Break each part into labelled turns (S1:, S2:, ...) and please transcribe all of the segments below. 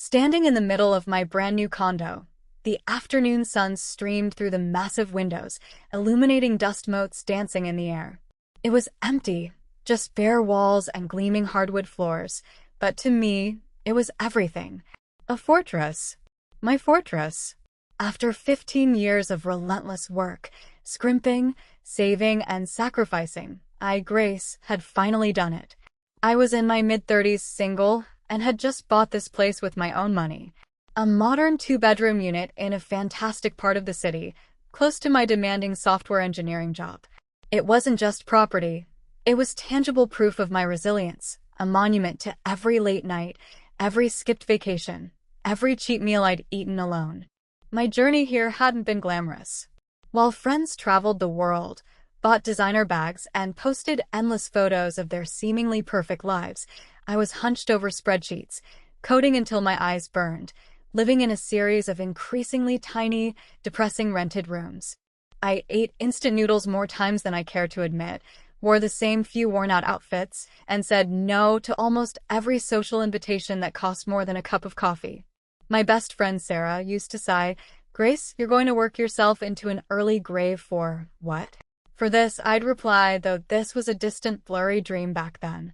S1: Standing in the middle of my brand new condo, the afternoon sun streamed through the massive windows, illuminating dust motes dancing in the air. It was empty, just bare walls and gleaming hardwood floors, but to me, it was everything. A fortress. My fortress. After 15 years of relentless work, scrimping, saving, and sacrificing, Grace, had finally done it. I was in my mid-30s, single, and had just bought this place with my own money. A modern two-bedroom unit in a fantastic part of the city, close to my demanding software engineering job. It wasn't just property. It was tangible proof of my resilience, a monument to every late night, every skipped vacation, every cheap meal I'd eaten alone. My journey here hadn't been glamorous. While friends traveled the world, bought designer bags, and posted endless photos of their seemingly perfect lives, I was hunched over spreadsheets, coding until my eyes burned, living in a series of increasingly tiny, depressing rented rooms. I ate instant noodles more times than I care to admit, wore the same few worn-out outfits, and said no to almost every social invitation that cost more than a cup of coffee. My best friend Sarah used to sigh, "Grace, you're going to work yourself into an early grave for what?" For this, I'd reply, though this was a distant, blurry dream back then.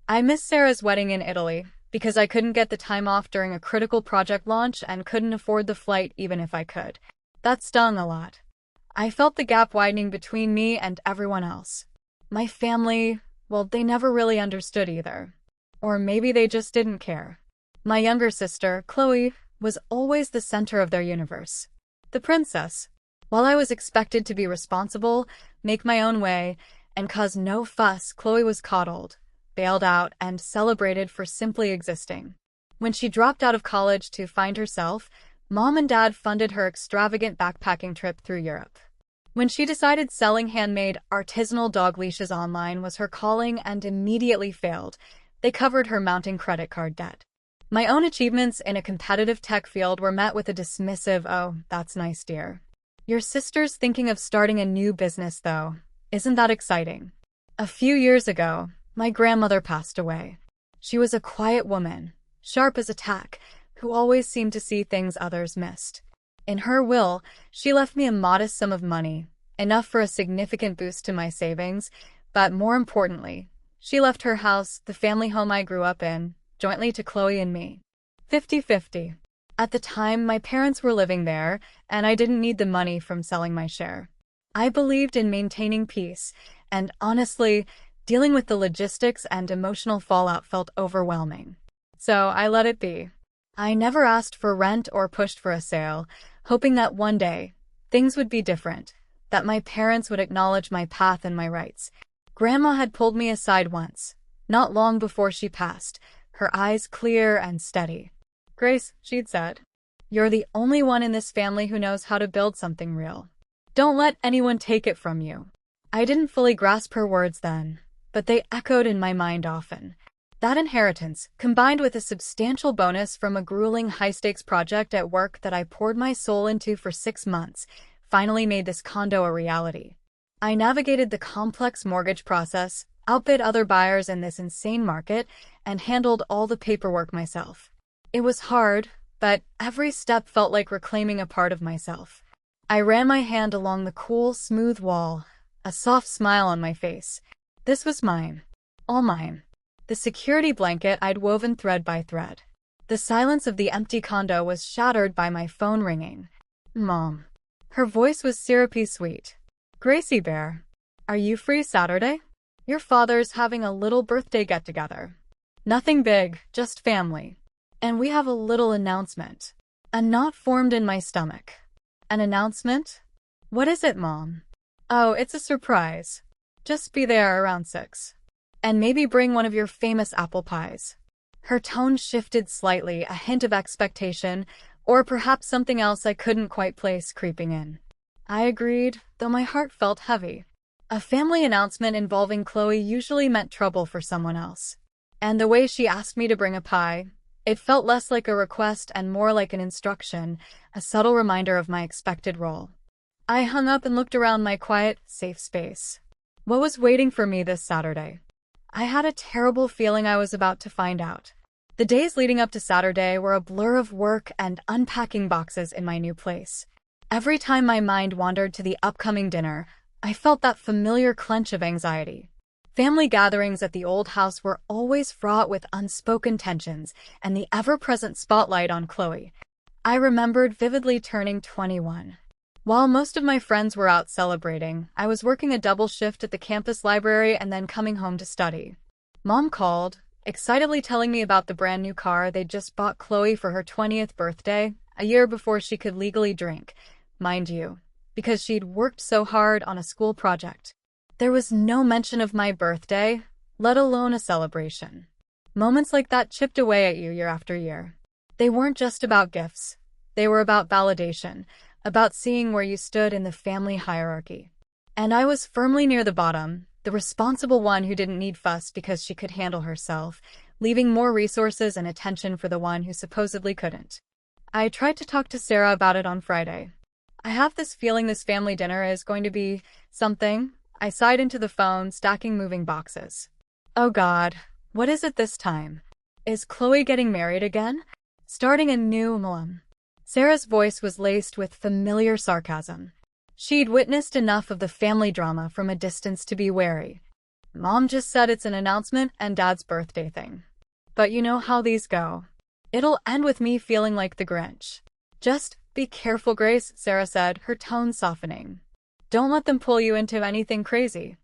S1: I missed Sarah's wedding in Italy, because I couldn't get the time off during a critical project launch and couldn't afford the flight even if I could. That stung a lot. I felt the gap widening between me and everyone else. My family, well, they never really understood either. Or maybe they just didn't care. My younger sister, Chloe, was always the center of their universe. The princess. While I was expected to be responsible, make my own way, and cause no fuss, Chloe was coddled, bailed out, and celebrated for simply existing. When she dropped out of college to find herself, Mom and Dad funded her extravagant backpacking trip through Europe. When she decided selling handmade, artisanal dog leashes online was her calling and immediately failed, they covered her mounting credit card debt. My own achievements in a competitive tech field were met with a dismissive, "Oh, that's nice, dear. Your sister's thinking of starting a new business, though. Isn't that exciting?" A few years ago, my grandmother passed away. She was a quiet woman, sharp as a tack, who always seemed to see things others missed. In her will, she left me a modest sum of money, enough for a significant boost to my savings, but more importantly, she left her house, the family home I grew up in, jointly to Chloe and me. 50-50. At the time, my parents were living there, and I didn't need the money from selling my share. I believed in maintaining peace, and honestly, dealing with the logistics and emotional fallout felt overwhelming. So I let it be. I never asked for rent or pushed for a sale, hoping that one day, things would be different, that my parents would acknowledge my path and my rights. Grandma had pulled me aside once, not long before she passed, her eyes clear and steady. "Grace," she'd said, "you're the only one in this family who knows how to build something real. Don't let anyone take it from you." I didn't fully grasp her words then, but they echoed in my mind often. That inheritance, combined with a substantial bonus from a grueling high-stakes project at work that I poured my soul into for 6 months, finally made this condo a reality. I navigated the complex mortgage process, outbid other buyers in this insane market, and handled all the paperwork myself. It was hard, but every step felt like reclaiming a part of myself. I ran my hand along the cool, smooth wall, a soft smile on my face. This was mine. All mine. The security blanket I'd woven thread by thread. The silence of the empty condo was shattered by my phone ringing. Mom. Her voice was syrupy sweet. "Gracie Bear, are you free Saturday? Your father's having a little birthday get-together. Nothing big, just family. And we have a little announcement." A knot formed in my stomach. An announcement? "What is it, Mom?" "Oh, it's a surprise. Just be there around 6. And maybe bring one of your famous apple pies." Her tone shifted slightly, a hint of expectation, or perhaps something else I couldn't quite place creeping in. I agreed, though my heart felt heavy. A family announcement involving Chloe usually meant trouble for someone else. And the way she asked me to bring a pie, it felt less like a request and more like an instruction, a subtle reminder of my expected role. I hung up and looked around my quiet, safe space. What was waiting for me this Saturday? I had a terrible feeling I was about to find out. The days leading up to Saturday were a blur of work and unpacking boxes in my new place. Every time my mind wandered to the upcoming dinner, I felt that familiar clench of anxiety. Family gatherings at the old house were always fraught with unspoken tensions and the ever-present spotlight on Chloe. I remembered vividly turning 21. While most of my friends were out celebrating, I was working a double shift at the campus library and then coming home to study. Mom called, excitedly telling me about the brand new car they'd just bought Chloe for her 20th birthday, a year before she could legally drink, mind you, because she'd worked so hard on a school project. There was no mention of my birthday, let alone a celebration. Moments like that chipped away at you year after year. They weren't just about gifts. They were about validation, about seeing where you stood in the family hierarchy. And I was firmly near the bottom, the responsible one who didn't need fuss because she could handle herself, leaving more resources and attention for the one who supposedly couldn't. I tried to talk to Sarah about it on Friday. I have this feeling this family dinner is going to be something. I sighed into the phone, stacking moving boxes. Oh God, what is it this time? Is Chloe getting married again? Starting a new millennium? Sarah's voice was laced with familiar sarcasm. She'd witnessed enough of the family drama from a distance to be wary. Mom just said it's an announcement and Dad's birthday thing. But you know how these go. It'll end with me feeling like the Grinch. Just be careful, Grace, Sarah said, her tone softening. Don't let them pull you into anything crazy.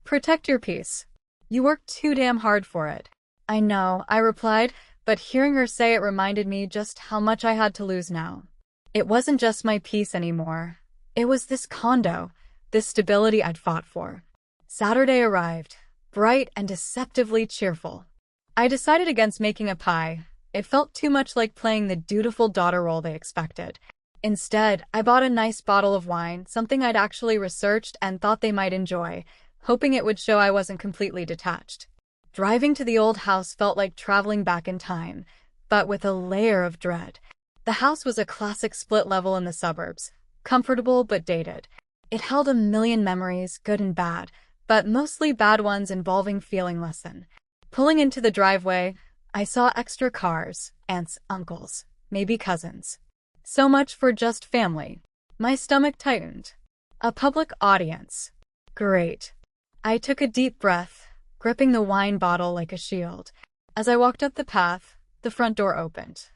S1: Protect your peace. You worked too damn hard for it. I know, I replied, but hearing her say it reminded me just how much I had to lose now. It wasn't just my peace anymore. It was this condo, this stability I'd fought for. Saturday arrived, bright and deceptively cheerful. I decided against making a pie. It felt too much like playing the dutiful daughter role they expected. Instead, I bought a nice bottle of wine, something I'd actually researched and thought they might enjoy, hoping it would show I wasn't completely detached. Driving to the old house felt like traveling back in time, but with a layer of dread. The house was a classic split level in the suburbs, comfortable but dated. It held a million memories, good and bad, but mostly bad ones involving feeling lesson. Pulling into the driveway, I saw extra cars, aunts, uncles, maybe cousins. So much for just family. My stomach tightened. A public audience. Great. I took a deep breath, gripping the wine bottle like a shield. As I walked up the path, the front door opened.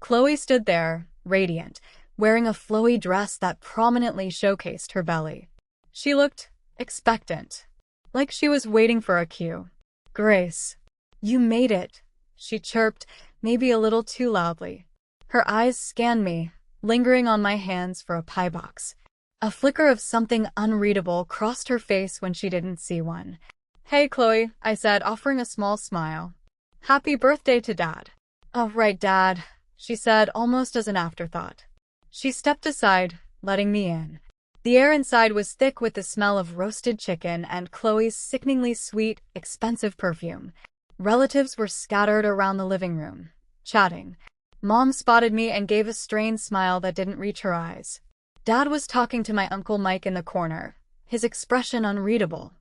S1: Chloe stood there, radiant, wearing a flowy dress that prominently showcased her belly. She looked expectant, like she was waiting for a cue. Grace, you made it, she chirped, maybe a little too loudly. Her eyes scanned me, lingering on my hands for a pie box. A flicker of something unreadable crossed her face when she didn't see one. Hey, Chloe, I said, offering a small smile. Happy birthday to Dad. Oh, right, Dad, she said, almost as an afterthought. She stepped aside, letting me in. The air inside was thick with the smell of roasted chicken and Chloe's sickeningly sweet, expensive perfume. Relatives were scattered around the living room, chatting. Mom spotted me and gave a strained smile that didn't reach her eyes. Dad was talking to my Uncle Mike in the corner, his expression unreadable.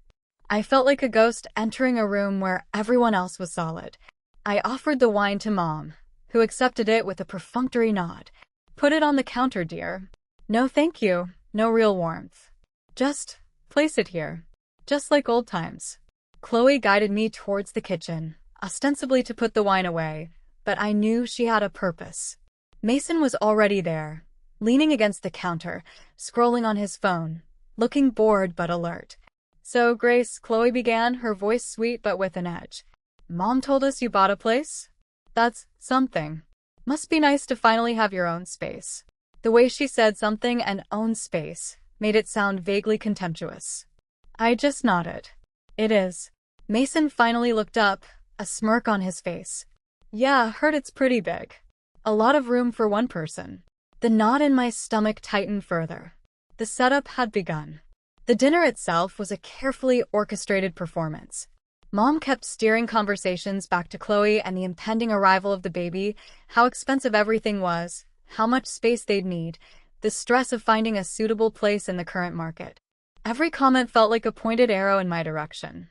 S1: I felt like a ghost entering a room where everyone else was solid. I offered the wine to Mom, who accepted it with a perfunctory nod. Put it on the counter, dear. No thank you, no real warmth. Just place it here, just like old times. Chloe guided me towards the kitchen, ostensibly to put the wine away, but I knew she had a purpose. Mason was already there, leaning against the counter, scrolling on his phone, looking bored but alert. So, Grace, Chloe began, her voice sweet but with an edge. Mom told us you bought a place? That's something. Must be nice to finally have your own space. The way she said something and own space made it sound vaguely contemptuous. I just nodded. It is. Mason finally looked up, a smirk on his face. Yeah, heard it's pretty big. A lot of room for one person. The knot in my stomach tightened further. The setup had begun. The dinner itself was a carefully orchestrated performance. Mom kept steering conversations back to Chloe and the impending arrival of the baby, how expensive everything was, how much space they'd need, the stress of finding a suitable place in the current market. Every comment felt like a pointed arrow in my direction.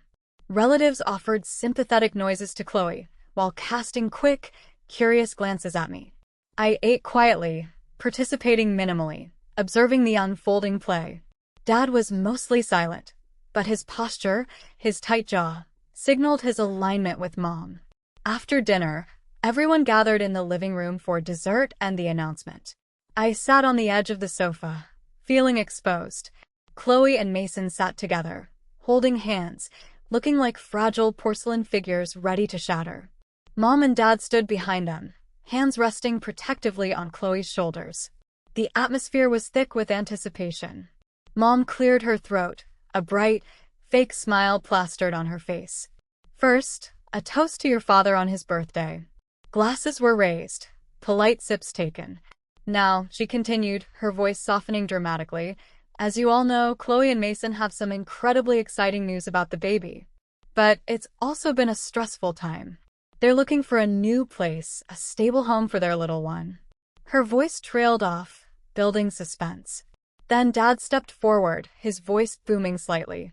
S1: Relatives offered sympathetic noises to Chloe, while casting quick, curious glances at me. I ate quietly, participating minimally, observing the unfolding play. Dad was mostly silent, but his posture, his tight jaw, signaled his alignment with Mom. After dinner, everyone gathered in the living room for dessert and the announcement. I sat on the edge of the sofa, feeling exposed. Chloe and Mason sat together, holding hands, looking like fragile porcelain figures ready to shatter. Mom and Dad stood behind them, hands resting protectively on Chloe's shoulders. The atmosphere was thick with anticipation. Mom cleared her throat, a bright, fake smile plastered on her face. First, a toast to your father on his birthday. Glasses were raised, polite sips taken. Now, she continued, her voice softening dramatically, as you all know, Chloe and Mason have some incredibly exciting news about the baby. But it's also been a stressful time. They're looking for a new place, a stable home for their little one. Her voice trailed off, building suspense. Then Dad stepped forward, his voice booming slightly.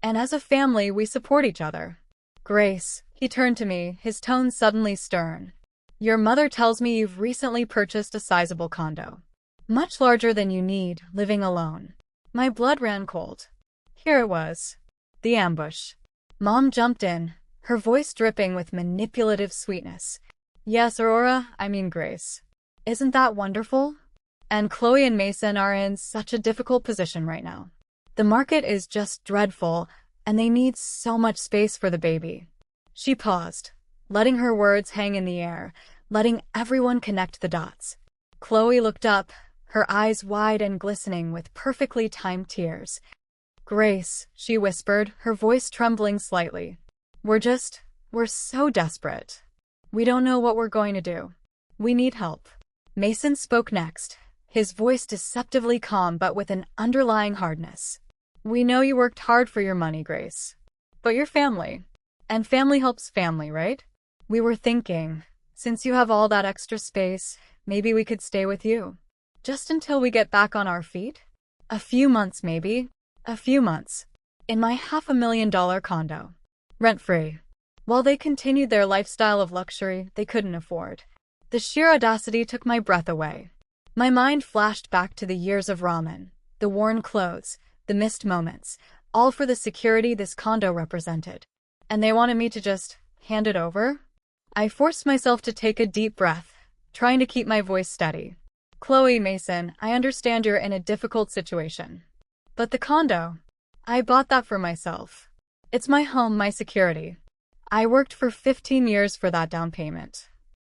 S1: And as a family, we support each other. Grace, he turned to me, his tone suddenly stern. Your mother tells me you've recently purchased a sizable condo. Much larger than you need, living alone. My blood ran cold. Here it was. The ambush. Mom jumped in, her voice dripping with manipulative sweetness. Yes, Grace. Isn't that wonderful? And Chloe and Mason are in such a difficult position right now. The market is just dreadful, and they need so much space for the baby. She paused, letting her words hang in the air, letting everyone connect the dots. Chloe looked up, her eyes wide and glistening with perfectly timed tears. Grace, she whispered, her voice trembling slightly. We're so desperate. We don't know what we're going to do. We need help. Mason spoke next, his voice deceptively calm but with an underlying hardness. We know you worked hard for your money, Grace. But you're family. And family helps family, right? We were thinking, since you have all that extra space, maybe we could stay with you. Just until we get back on our feet? A few months, maybe. A few months. In my $500,000 condo. Rent-free. While they continued their lifestyle of luxury they couldn't afford. The sheer audacity took my breath away. My mind flashed back to the years of ramen, the worn clothes, the missed moments, all for the security this condo represented. And they wanted me to just hand it over? I forced myself to take a deep breath, trying to keep my voice steady. Chloe, Mason, I understand you're in a difficult situation. But the condo, I bought that for myself. It's my home, my security. I worked for 15 years for that down payment.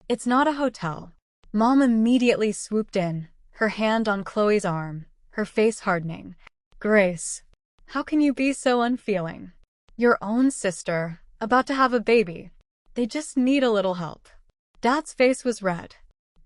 S1: It's not a hotel. Mom immediately swooped in, her hand on Chloe's arm, her face hardening. Grace, how can you be so unfeeling? Your own sister, about to have a baby. They just need a little help. Dad's face was red.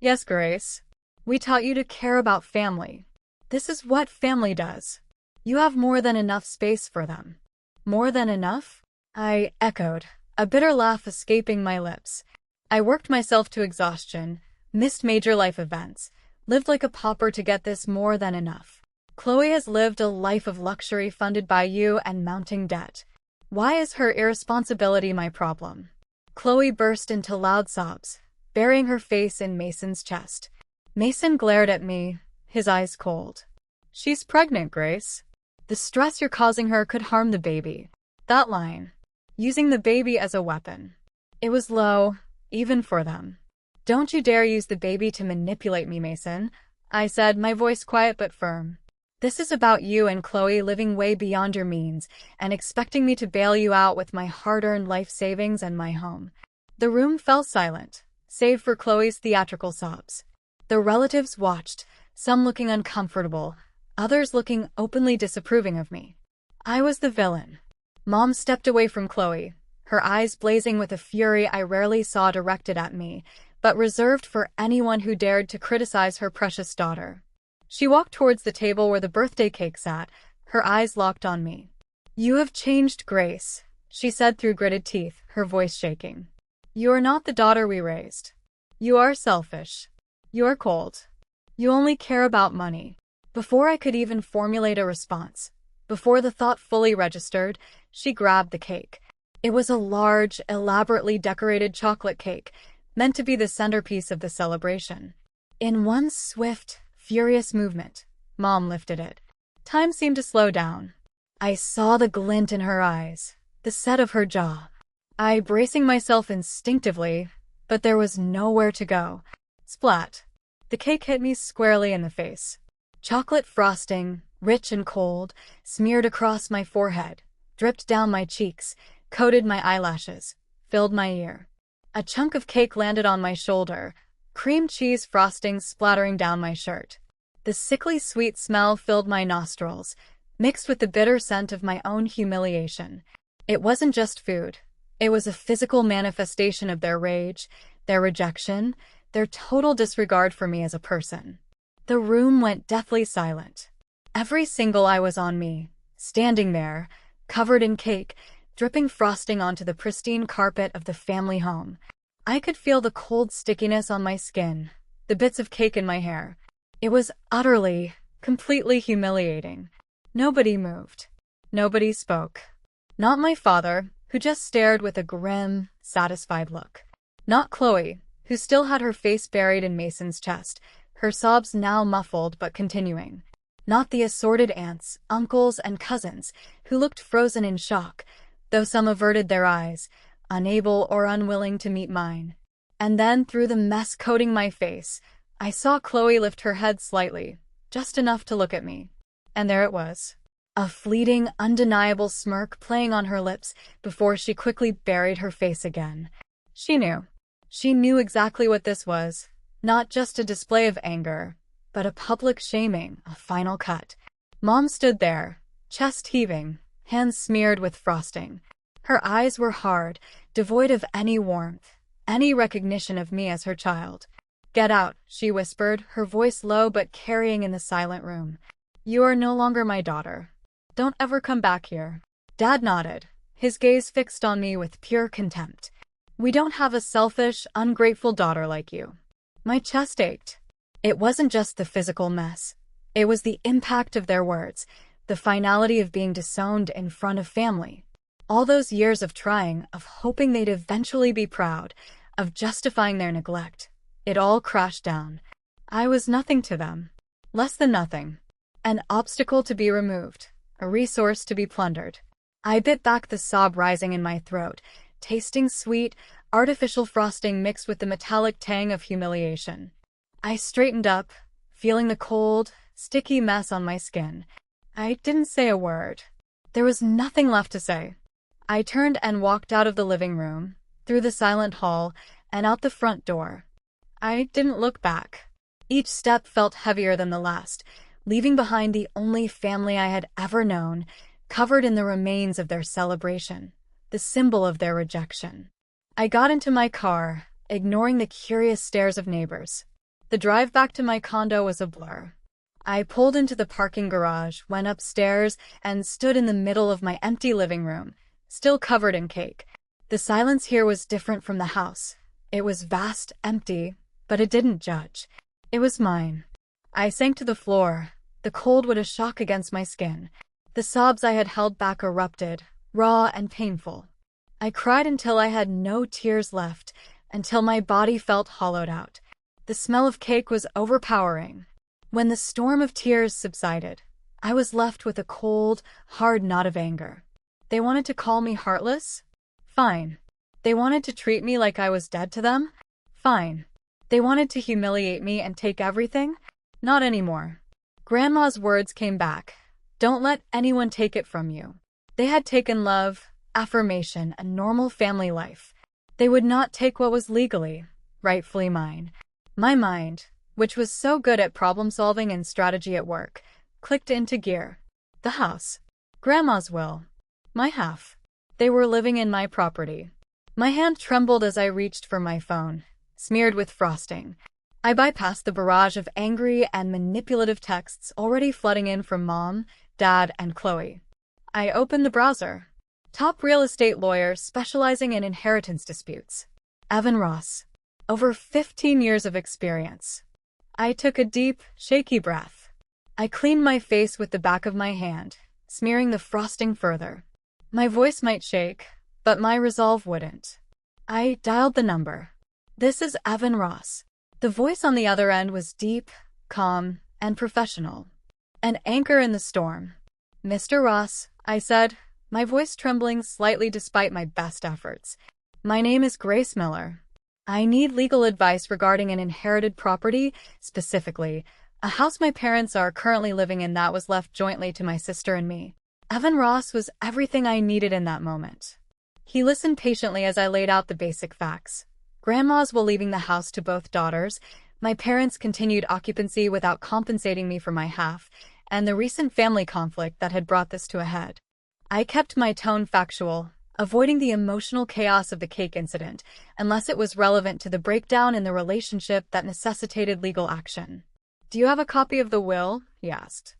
S1: Yes, Grace. We taught you to care about family. This is what family does. You have more than enough space for them. More than enough? I echoed, a bitter laugh escaping my lips. I worked myself to exhaustion, missed major life events, lived like a pauper to get this more than enough. Chloe has lived a life of luxury funded by you and mounting debt. Why is her irresponsibility my problem? Chloe burst into loud sobs, burying her face in Mason's chest. Mason glared at me, his eyes cold. She's pregnant, Grace. The stress you're causing her could harm the baby. That line. Using the baby as a weapon. It was low, even for them. Don't you dare use the baby to manipulate me, Mason, I said, my voice quiet but firm. This is about you and Chloe living way beyond your means and expecting me to bail you out with my hard-earned life savings and my home. The room fell silent, save for Chloe's theatrical sobs. The relatives watched, some looking uncomfortable, others looking openly disapproving of me. I was the villain. Mom stepped away from Chloe, her eyes blazing with a fury I rarely saw directed at me, but reserved for anyone who dared to criticize her precious daughter. She walked towards the table where the birthday cake sat, her eyes locked on me. You have changed, Grace, she said through gritted teeth, her voice shaking. You are not the daughter we raised. You are selfish. You are cold. You only care about money. Before I could even formulate a response, before the thought fully registered, she grabbed the cake. It was a large, elaborately decorated chocolate cake, meant to be the centerpiece of the celebration. In one swift, furious movement, Mom lifted it. Time seemed to slow down. I saw the glint in her eyes, the set of her jaw. I bracing myself instinctively, but there was nowhere to go. Splat. The cake hit me squarely in the face. Chocolate frosting, rich and cold, smeared across my forehead, dripped down my cheeks, coated my eyelashes, filled my ear. A chunk of cake landed on my shoulder, cream cheese frosting splattering down my shirt. The sickly sweet smell filled my nostrils, mixed with the bitter scent of my own humiliation. It wasn't just food. It was a physical manifestation of their rage, their rejection, their total disregard for me as a person. The room went deathly silent. Every single eye was on me, standing there, covered in cake, dripping frosting onto the pristine carpet of the family home. I could feel the cold stickiness on my skin, the bits of cake in my hair. It was utterly, completely humiliating. Nobody moved. Nobody spoke. Not my father, who just stared with a grim, satisfied look. Not Chloe, who still had her face buried in Mason's chest, her sobs now muffled but continuing. Not the assorted aunts, uncles, and cousins, who looked frozen in shock, though some averted their eyes, unable or unwilling to meet mine. And then, through the mess coating my face, I saw Chloe lift her head slightly, just enough to look at me. And there it was. A fleeting, undeniable smirk playing on her lips before she quickly buried her face again. She knew. She knew exactly what this was. Not just a display of anger, but a public shaming, a final cut. Mom stood there, chest heaving, hands smeared with frosting. Her eyes were hard, devoid of any warmth, any recognition of me as her child. "Get out," she whispered, her voice low but carrying in the silent room. "You are no longer my daughter. Don't ever come back here." Dad nodded, his gaze fixed on me with pure contempt. "We don't have a selfish, ungrateful daughter like you." My chest ached. It wasn't just the physical mess. It was the impact of their words, the finality of being disowned in front of family. All those years of trying, of hoping they'd eventually be proud, of justifying their neglect. It all crashed down. I was nothing to them. Less than nothing. An obstacle to be removed. A resource to be plundered. I bit back the sob rising in my throat, tasting sweet, artificial frosting mixed with the metallic tang of humiliation. I straightened up, feeling the cold, sticky mess on my skin. I didn't say a word. There was nothing left to say. I turned and walked out of the living room, through the silent hall, and out the front door. I didn't look back. Each step felt heavier than the last, leaving behind the only family I had ever known, covered in the remains of their celebration, the symbol of their rejection. I got into my car, ignoring the curious stares of neighbors. The drive back to my condo was a blur. I pulled into the parking garage, went upstairs, and stood in the middle of my empty living room, still covered in cake. The silence here was different from the house. It was vast, empty, but it didn't judge. It was mine. I sank to the floor, the cold with a shock against my skin. The sobs I had held back erupted, raw and painful. I cried until I had no tears left, until my body felt hollowed out. The smell of cake was overpowering. When the storm of tears subsided, I was left with a cold, hard knot of anger. They wanted to call me heartless? Fine. They wanted to treat me like I was dead to them? Fine. They wanted to humiliate me and take everything? Not anymore. Grandma's words came back. Don't let anyone take it from you. They had taken love, affirmation, and normal family life. They would not take what was legally, rightfully mine. My mind, which was so good at problem-solving and strategy at work, clicked into gear. The house. Grandma's will. My half. They were living in my property. My hand trembled as I reached for my phone, smeared with frosting. I bypassed the barrage of angry and manipulative texts already flooding in from Mom, Dad, and Chloe. I opened the browser. Top real estate lawyer specializing in inheritance disputes. Evan Ross. Over 15 years of experience. I took a deep, shaky breath. I cleaned my face with the back of my hand, smearing the frosting further. My voice might shake, but my resolve wouldn't. I dialed the number. This is Evan Ross. The voice on the other end was deep, calm, and professional. An anchor in the storm. Mr. Ross, I said, my voice trembling slightly despite my best efforts. My name is Grace Miller. I need legal advice regarding an inherited property, specifically, a house my parents are currently living in that was left jointly to my sister and me. Evan Ross was everything I needed in that moment. He listened patiently as I laid out the basic facts. Grandma's will leaving the house to both daughters, my parents' continued occupancy without compensating me for my half, and the recent family conflict that had brought this to a head. I kept my tone factual, avoiding the emotional chaos of the cake incident, unless it was relevant to the breakdown in the relationship that necessitated legal action. "Do you have a copy of the will?" he asked.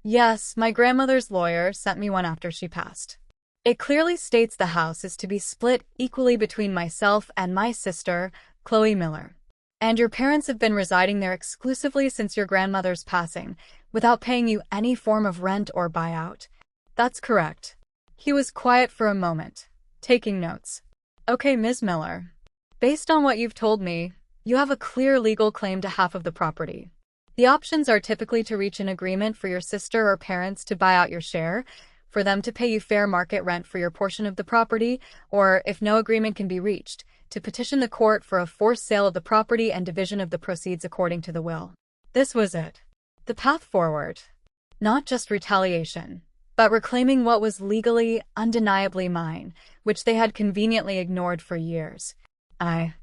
S1: "Yes, my grandmother's lawyer sent me one after she passed. It clearly states the house is to be split equally between myself and my sister, Chloe Miller. And your parents have been residing there exclusively since your grandmother's passing, without paying you any form of rent or buyout." "That's correct." He was quiet for a moment, taking notes. "Okay, Ms. Miller. Based on what you've told me, you have a clear legal claim to half of the property. The options are typically to reach an agreement for your sister or parents to buy out your share, for them to pay you fair market rent for your portion of the property, or, if no agreement can be reached, to petition the court for a forced sale of the property and division of the proceeds according to the will." This was it. The path forward. Not just retaliation, but reclaiming what was legally, undeniably mine, which they had conveniently ignored for years. I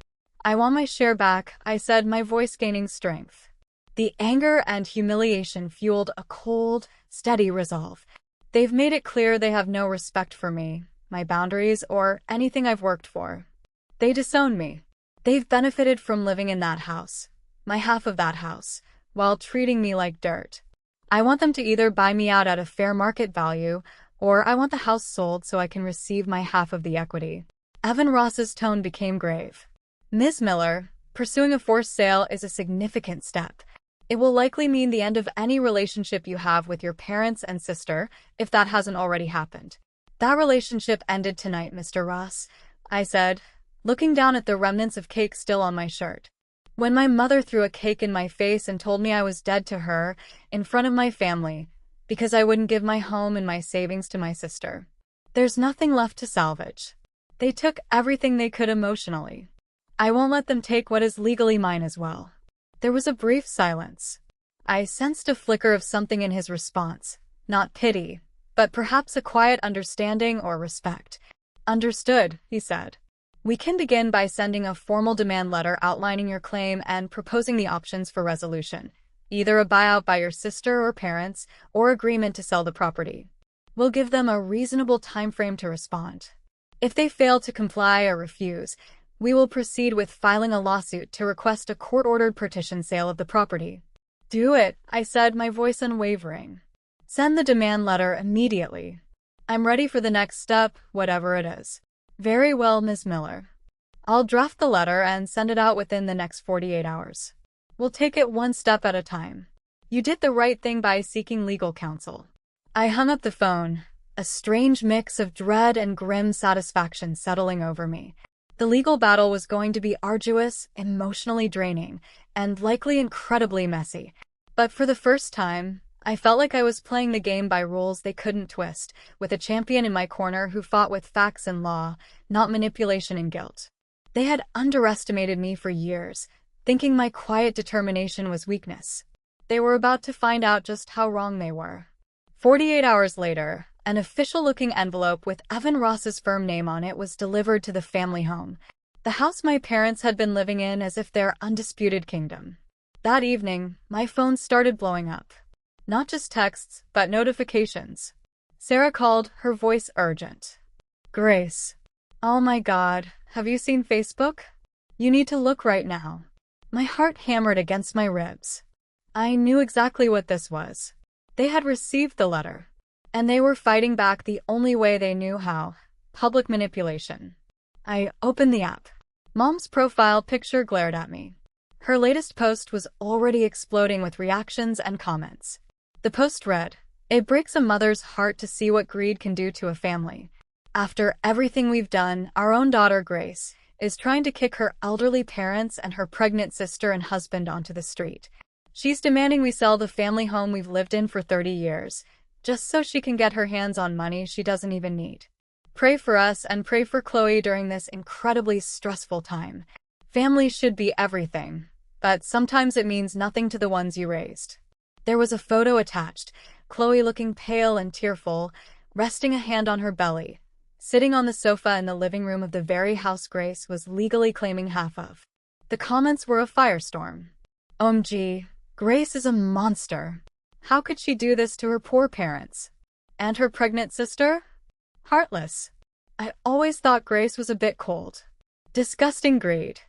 S1: want my share back," I said, my voice gaining strength. The anger and humiliation fueled a cold, steady resolve. They've made it clear they have no respect for me, my boundaries, or anything I've worked for. They disown me. They've benefited from living in that house, my half of that house, while treating me like dirt. I want them to either buy me out at a fair market value, or I want the house sold so I can receive my half of the equity. Evan Ross's tone became grave. "Ms. Miller, pursuing a forced sale is a significant step. It will likely mean the end of any relationship you have with your parents and sister, if that hasn't already happened." "That relationship ended tonight, Mr. Ross," I said, looking down at the remnants of cake still on my shirt. "When my mother threw a cake in my face and told me I was dead to her, in front of my family, because I wouldn't give my home and my savings to my sister. There's nothing left to salvage. They took everything they could emotionally. I won't let them take what is legally mine as well." There was a brief silence. I sensed a flicker of something in his response, not pity, but perhaps a quiet understanding or respect. "Understood," he said. "We can begin by sending a formal demand letter outlining your claim and proposing the options for resolution, either a buyout by your sister or parents, or agreement to sell the property. We'll give them a reasonable time frame to respond. If they fail to comply or refuse, we will proceed with filing a lawsuit to request a court-ordered partition sale of the property." "Do it," I said, my voice unwavering. "Send the demand letter immediately. I'm ready for the next step, whatever it is." "Very well, Ms. Miller. I'll draft the letter and send it out within the next 48 hours. We'll take it one step at a time. You did the right thing by seeking legal counsel." I hung up the phone, a strange mix of dread and grim satisfaction settling over me. The legal battle was going to be arduous, emotionally draining, and likely incredibly messy. But for the first time, I felt like I was playing the game by rules they couldn't twist, with a champion in my corner who fought with facts and law, not manipulation and guilt. They had underestimated me for years, thinking my quiet determination was weakness. They were about to find out just how wrong they were. 48 hours later, an official-looking envelope with Evan Ross's firm name on it was delivered to the family home, the house my parents had been living in as if their undisputed kingdom. That evening, my phone started blowing up. Not just texts, but notifications. Sarah called, her voice urgent. "Grace. Oh my God, have you seen Facebook? You need to look right now." My heart hammered against my ribs. I knew exactly what this was. They had received the letter, and they were fighting back the only way they knew how: public manipulation. I opened the app. Mom's profile picture glared at me. Her latest post was already exploding with reactions and comments. The post read, "It breaks a mother's heart to see what greed can do to a family. After everything we've done, our own daughter Grace is trying to kick her elderly parents and her pregnant sister and husband onto the street. She's demanding we sell the family home we've lived in for 30 years, just so she can get her hands on money she doesn't even need. Pray for us and pray for Chloe during this incredibly stressful time. Family should be everything, but sometimes it means nothing to the ones you raised. There was a photo attached, Chloe looking pale and tearful, resting a hand on her belly, sitting on the sofa in the living room of the very house Grace was legally claiming half of. The comments were a firestorm. OMG, Grace is a monster. How could she do this to her poor parents? And her pregnant sister? Heartless. I always thought Grace was a bit cold. Disgusting greed.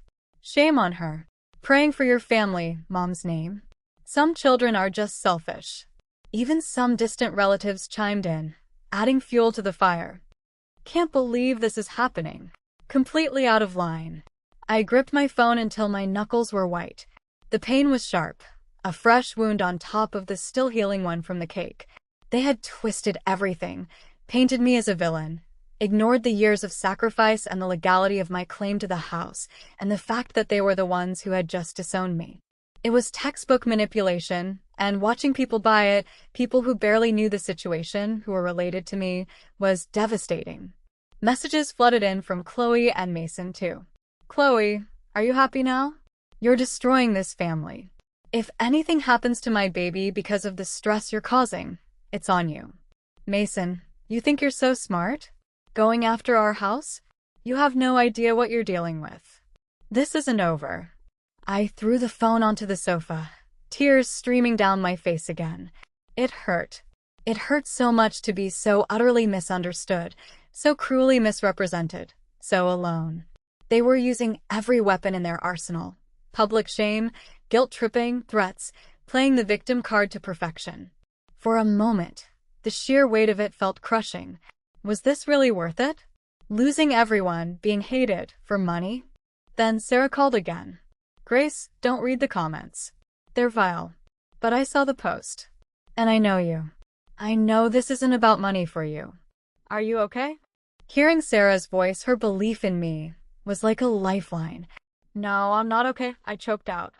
S1: Shame on her. Praying for your family, Mom's name. Some children are just selfish. Even some distant relatives chimed in, adding fuel to the fire. Can't believe this is happening. Completely out of line. I gripped my phone until my knuckles were white. The pain was sharp. A fresh wound on top of the still healing one from the cake. They had twisted everything, painted me as a villain, ignored the years of sacrifice and the legality of my claim to the house, and the fact that they were the ones who had just disowned me. It was textbook manipulation, and watching people buy it, people who barely knew the situation, who were related to me, was devastating. Messages flooded in from Chloe and Mason too. Chloe, are you happy now? You're destroying this family. If anything happens to my baby because of the stress you're causing, it's on you. Mason, you think you're so smart? Going after our house? You have no idea what you're dealing with. This isn't over. I threw the phone onto the sofa, tears streaming down my face again. It hurt. It hurt so much to be so utterly misunderstood, so cruelly misrepresented, so alone. They were using every weapon in their arsenal. Public shame, guilt-tripping, threats, playing the victim card to perfection. For a moment, the sheer weight of it felt crushing. Was this really worth it? Losing everyone, being hated, for money? Then Sarah called again. Grace, don't read the comments. They're vile. But I saw the post. And I know you. I know this isn't about money for you. Are you okay? Hearing Sarah's voice, her belief in me, was like a lifeline. No, I'm not okay, I choked out.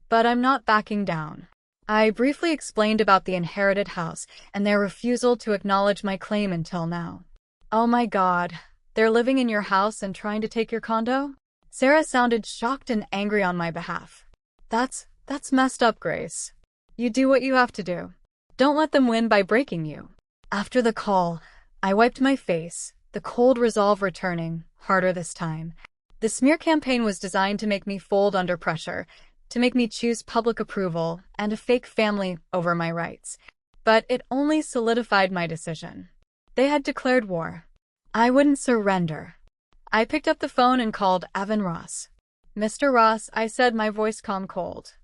S1: But I'm not backing down. I briefly explained about the inherited house and their refusal to acknowledge my claim until now. Oh my God, they're living in your house and trying to take your condo? Sarah sounded shocked and angry on my behalf. That's messed up, Grace. You do what you have to do. Don't let them win by breaking you. After the call, I wiped my face, the cold resolve returning, harder this time. The smear campaign was designed to make me fold under pressure, to make me choose public approval and a fake family over my rights. But it only solidified my decision. They had declared war. I wouldn't surrender. I picked up the phone and called Evan Ross. Mr. Ross, I said, my voice calm cold.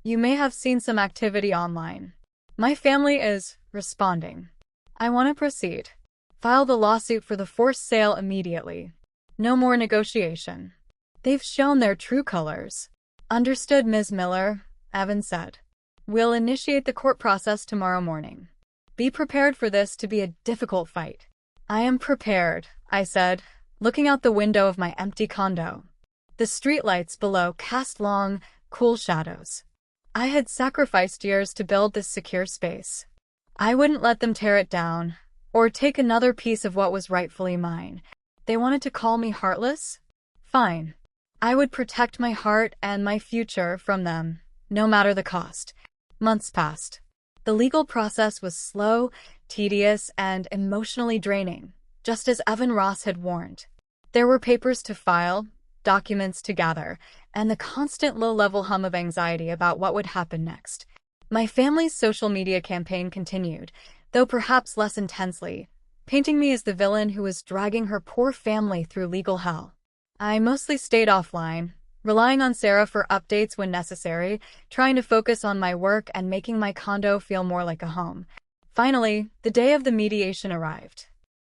S1: You may have seen some activity online. My family is responding. I want to proceed. File the lawsuit for the forced sale immediately. No more negotiation. They've shown their true colors. Understood, Ms. Miller, Evan said. We'll initiate the court process tomorrow morning. Be prepared for this to be a difficult fight. I am prepared, I said, looking out the window of my empty condo. The streetlights below cast long, cool shadows. I had sacrificed years to build this secure space. I wouldn't let them tear it down, or take another piece of what was rightfully mine. They wanted to call me heartless? Fine. I would protect my heart and my future from them, no matter the cost. Months passed. The legal process was slow, tedious, and emotionally draining, just as Evan Ross had warned. There were papers to file, documents to gather, and the constant low-level hum of anxiety about what would happen next. My family's social media campaign continued, though perhaps less intensely, painting me as the villain who was dragging her poor family through legal hell. I mostly stayed offline, relying on Sarah for updates when necessary, trying to focus on my work and making my condo feel more like a home. Finally, the day of the mediation arrived.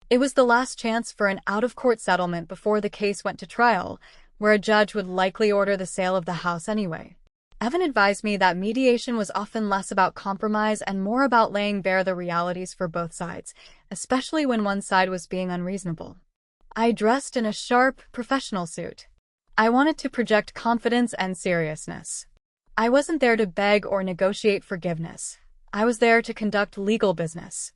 S1: It was the last chance for an out-of-court settlement before the case went to trial, where a judge would likely order the sale of the house anyway. Evan advised me that mediation was often less about compromise and more about laying bare the realities for both sides, especially when one side was being unreasonable. I dressed in a sharp, professional suit. I wanted to project confidence and seriousness. I wasn't there to beg or negotiate forgiveness. I was there to conduct legal business.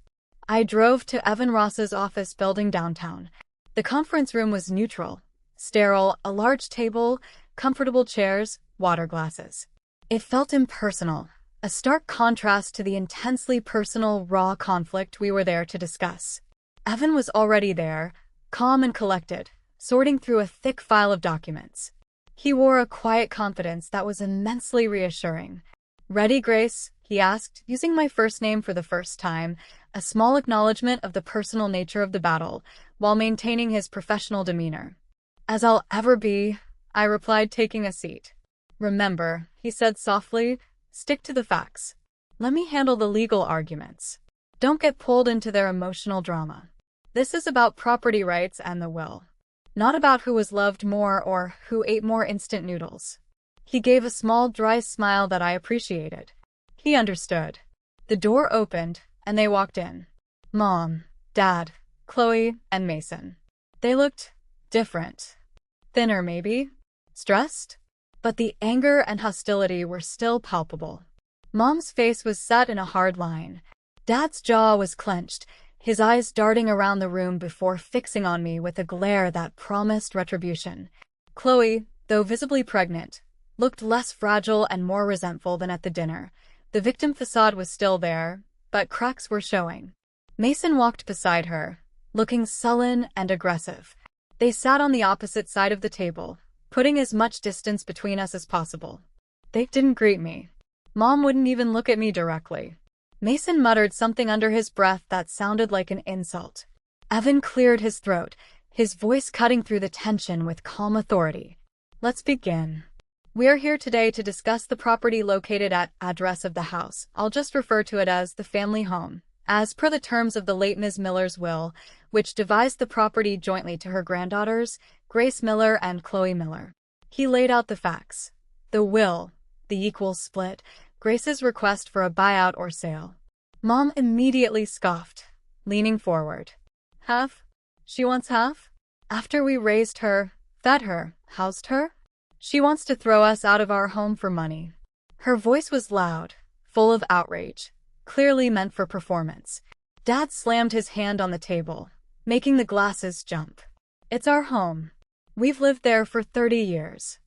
S1: I drove to Evan Ross's office building downtown. The conference room was neutral, sterile, a large table, comfortable chairs, water glasses. It felt impersonal, a stark contrast to the intensely personal, raw conflict we were there to discuss. Evan was already there, calm and collected, sorting through a thick file of documents. He wore a quiet confidence that was immensely reassuring. "Ready, Grace?" he asked, using my first name for the first time, a small acknowledgement of the personal nature of the battle, while maintaining his professional demeanor. "As I'll ever be," I replied, taking a seat. "Remember," he said softly, "stick to the facts. Let me handle the legal arguments. Don't get pulled into their emotional drama. This is about property rights and the will, not about who was loved more or who ate more instant noodles." He gave a small, dry smile that I appreciated. He understood. The door opened, and they walked in. Mom, Dad, Chloe, and Mason. They looked different. Thinner, maybe? Stressed? But the anger and hostility were still palpable. Mom's face was set in a hard line. Dad's jaw was clenched, his eyes darting around the room before fixing on me with a glare that promised retribution. Chloe, though visibly pregnant, looked less fragile and more resentful than at the dinner. The victim facade was still there, but cracks were showing. Mason walked beside her, looking sullen and aggressive. They sat on the opposite side of the table, putting as much distance between us as possible. They didn't greet me. Mom wouldn't even look at me directly. Mason muttered something under his breath that sounded like an insult. Evan cleared his throat, his voice cutting through the tension with calm authority. "Let's begin. We are here today to discuss the property located at address of the house. I'll just refer to it as the family home, as per the terms of the late Ms. Miller's will, which devised the property jointly to her granddaughters, Grace Miller and Chloe Miller." He laid out the facts. The will, the equal split, Grace's request for a buyout or sale. Mom immediately scoffed, leaning forward. "Half? She wants half? After we raised her, fed her, housed her? She wants to throw us out of our home for money." Her voice was loud, full of outrage, clearly meant for performance. Dad slammed his hand on the table, making the glasses jump. "It's our home. We've lived there for 30 years.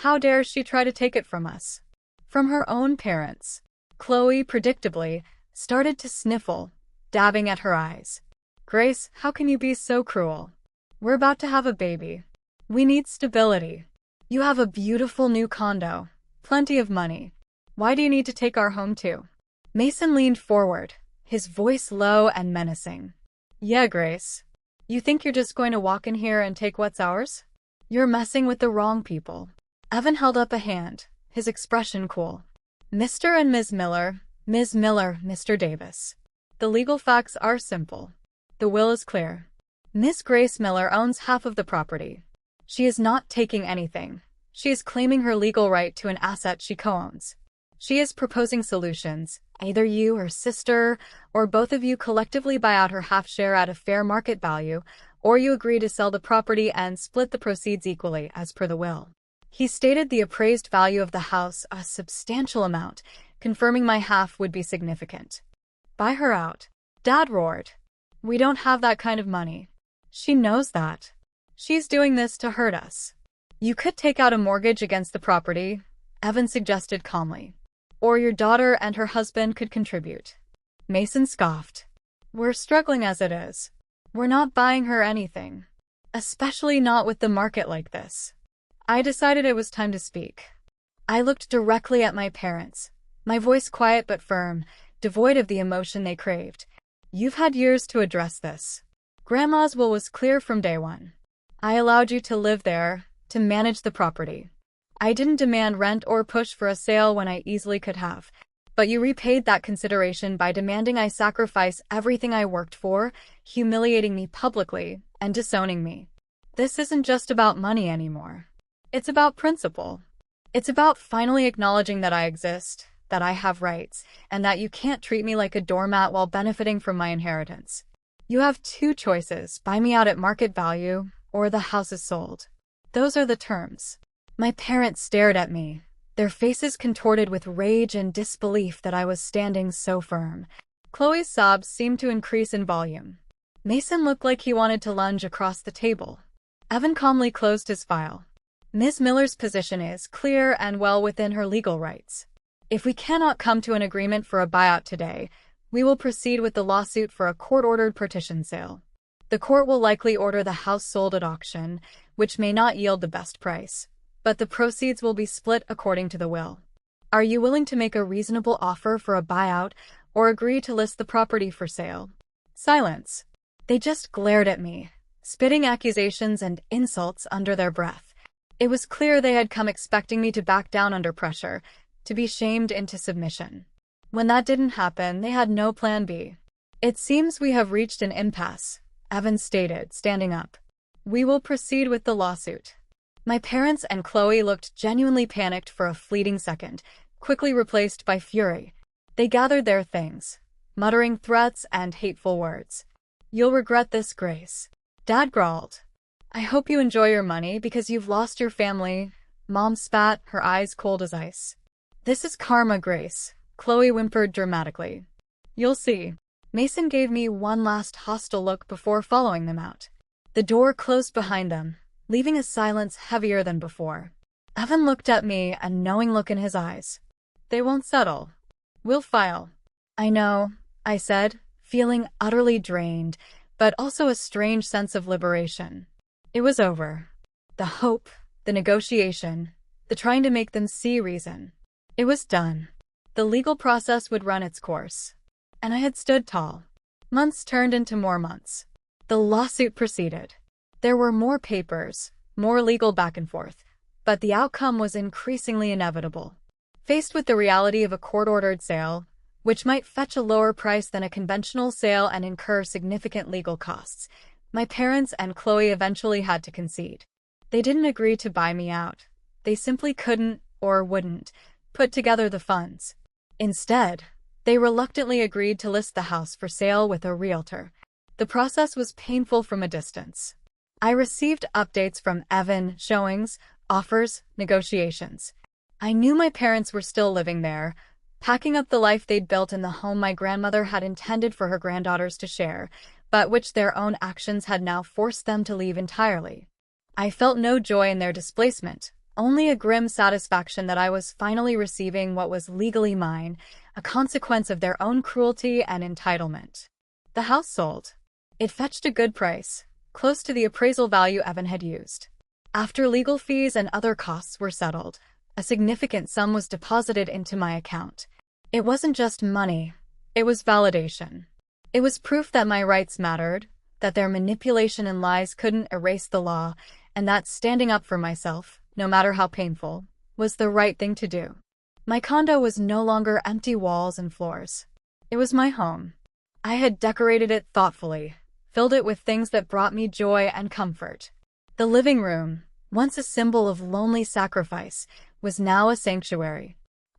S1: How dare she try to take it from us?" From her own parents. Chloe, predictably, started to sniffle, dabbing at her eyes. "Grace, how can you be so cruel? We're about to have a baby. We need stability. You have a beautiful new condo, plenty of money. Why do you need to take our home too?" Mason leaned forward, his voice low and menacing. "Yeah, Grace. You think you're just going to walk in here and take what's ours? You're messing with the wrong people." Evan held up a hand, his expression cool. "Mr. and Ms. Miller, Ms. Miller, Mr. Davis. The legal facts are simple. The will is clear. Miss Grace Miller owns half of the property. She is not taking anything. She is claiming her legal right to an asset she co-owns. She is proposing solutions. Either you, her sister, or both of you collectively buy out her half share at a fair market value, or you agree to sell the property and split the proceeds equally as per the will." He stated the appraised value of the house, a substantial amount, confirming my half would be significant. "Buy her out," Dad roared. "We don't have that kind of money. She knows that. She's doing this to hurt us." "You could take out a mortgage against the property," Evan suggested calmly. "Or your daughter and her husband could contribute." Mason scoffed. "We're struggling as it is. We're not buying her anything. Especially not with the market like this." I decided it was time to speak. I looked directly at my parents, my voice quiet but firm, devoid of the emotion they craved. "You've had years to address this. Grandma's will was clear from day one. I allowed you to live there, to manage the property. I didn't demand rent or push for a sale when I easily could have. But you repaid that consideration by demanding I sacrifice everything I worked for, humiliating me publicly, and disowning me. This isn't just about money anymore. It's about principle. It's about finally acknowledging that I exist, that I have rights, and that you can't treat me like a doormat while benefiting from my inheritance. You have two choices: buy me out at market value, or the house is sold. Those are the terms." My parents stared at me, their faces contorted with rage and disbelief that I was standing so firm. Chloe's sobs seemed to increase in volume. Mason looked like he wanted to lunge across the table. Evan calmly closed his file. Ms. Miller's position is clear and well within her legal rights. If we cannot come to an agreement for a buyout today, we will proceed with the lawsuit for a court-ordered partition sale. The court will likely order the house sold at auction, which may not yield the best price, but the proceeds will be split according to the will. Are you willing to make a reasonable offer for a buyout or agree to list the property for sale? Silence. They just glared at me, spitting accusations and insults under their breath. It was clear they had come expecting me to back down under pressure, to be shamed into submission. When that didn't happen, they had no plan B. It seems we have reached an impasse, Evan stated, standing up. We will proceed with the lawsuit. My parents and Chloe looked genuinely panicked for a fleeting second, quickly replaced by fury. They gathered their things, muttering threats and hateful words. You'll regret this, Grace. Dad growled. I hope you enjoy your money because you've lost your family. Mom spat, her eyes cold as ice. This is karma, Grace, Chloe whimpered dramatically. You'll see. Mason gave me one last hostile look before following them out. The door closed behind them, leaving a silence heavier than before. Evan looked at me, a knowing look in his eyes. They won't settle. We'll file. I know, I said, feeling utterly drained, but also a strange sense of liberation. It was over. The hope, the negotiation, the trying to make them see reason. It was done. The legal process would run its course. And I had stood tall. Months turned into more months. The lawsuit proceeded. There were more papers, more legal back and forth, but the outcome was increasingly inevitable. Faced with the reality of a court-ordered sale, which might fetch a lower price than a conventional sale and incur significant legal costs, my parents and Chloe eventually had to concede. They didn't agree to buy me out. They simply couldn't, or wouldn't, put together the funds. Instead, they reluctantly agreed to list the house for sale with a realtor. The process was painful from a distance. I received updates from Evan, showings, offers, negotiations. I knew my parents were still living there, packing up the life they'd built in the home my grandmother had intended for her granddaughters to share, but which their own actions had now forced them to leave entirely. I felt no joy in their displacement, only a grim satisfaction that I was finally receiving what was legally mine, a consequence of their own cruelty and entitlement. The house sold. It fetched a good price, close to the appraisal value Evan had used. After legal fees and other costs were settled, a significant sum was deposited into my account. It wasn't just money, it was validation. It was proof that my rights mattered, that their manipulation and lies couldn't erase the law, and that standing up for myself, no matter how painful, was the right thing to do. My condo was no longer empty walls and floors. It was my home. I had decorated it thoughtfully, filled it with things that brought me joy and comfort. The living room, once a symbol of lonely sacrifice, was now a sanctuary.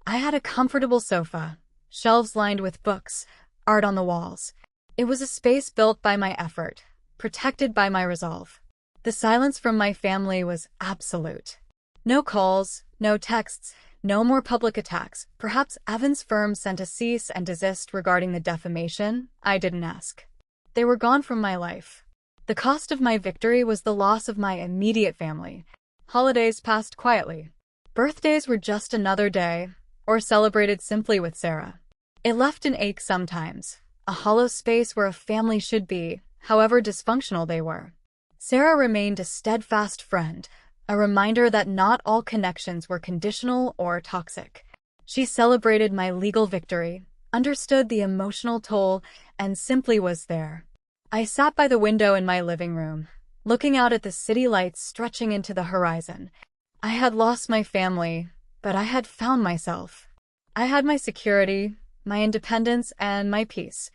S1: I had a comfortable sofa, shelves lined with books, art on the walls. It was a space built by my effort, protected by my resolve. The silence from my family was absolute. No calls, no texts, no more public attacks. Perhaps Evan's firm sent a cease and desist regarding the defamation. I didn't ask. They were gone from my life. The cost of my victory was the loss of my immediate family. Holidays passed quietly. Birthdays were just another day, or celebrated simply with Sarah. It left an ache sometimes, a hollow space where a family should be, however dysfunctional they were. Sarah remained a steadfast friend, a reminder that not all connections were conditional or toxic. She celebrated my legal victory, understood the emotional toll, and simply was there. I sat by the window in my living room, looking out at the city lights stretching into the horizon. I had lost my family, but I had found myself. I had my security, my independence, and my peace.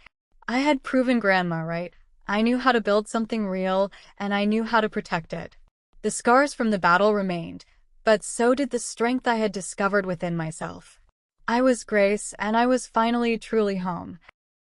S1: I had proven grandma right. I knew how to build something real, and I knew how to protect it. The scars from the battle remained, but so did the strength I had discovered within myself. I was Grace, and I was finally truly home.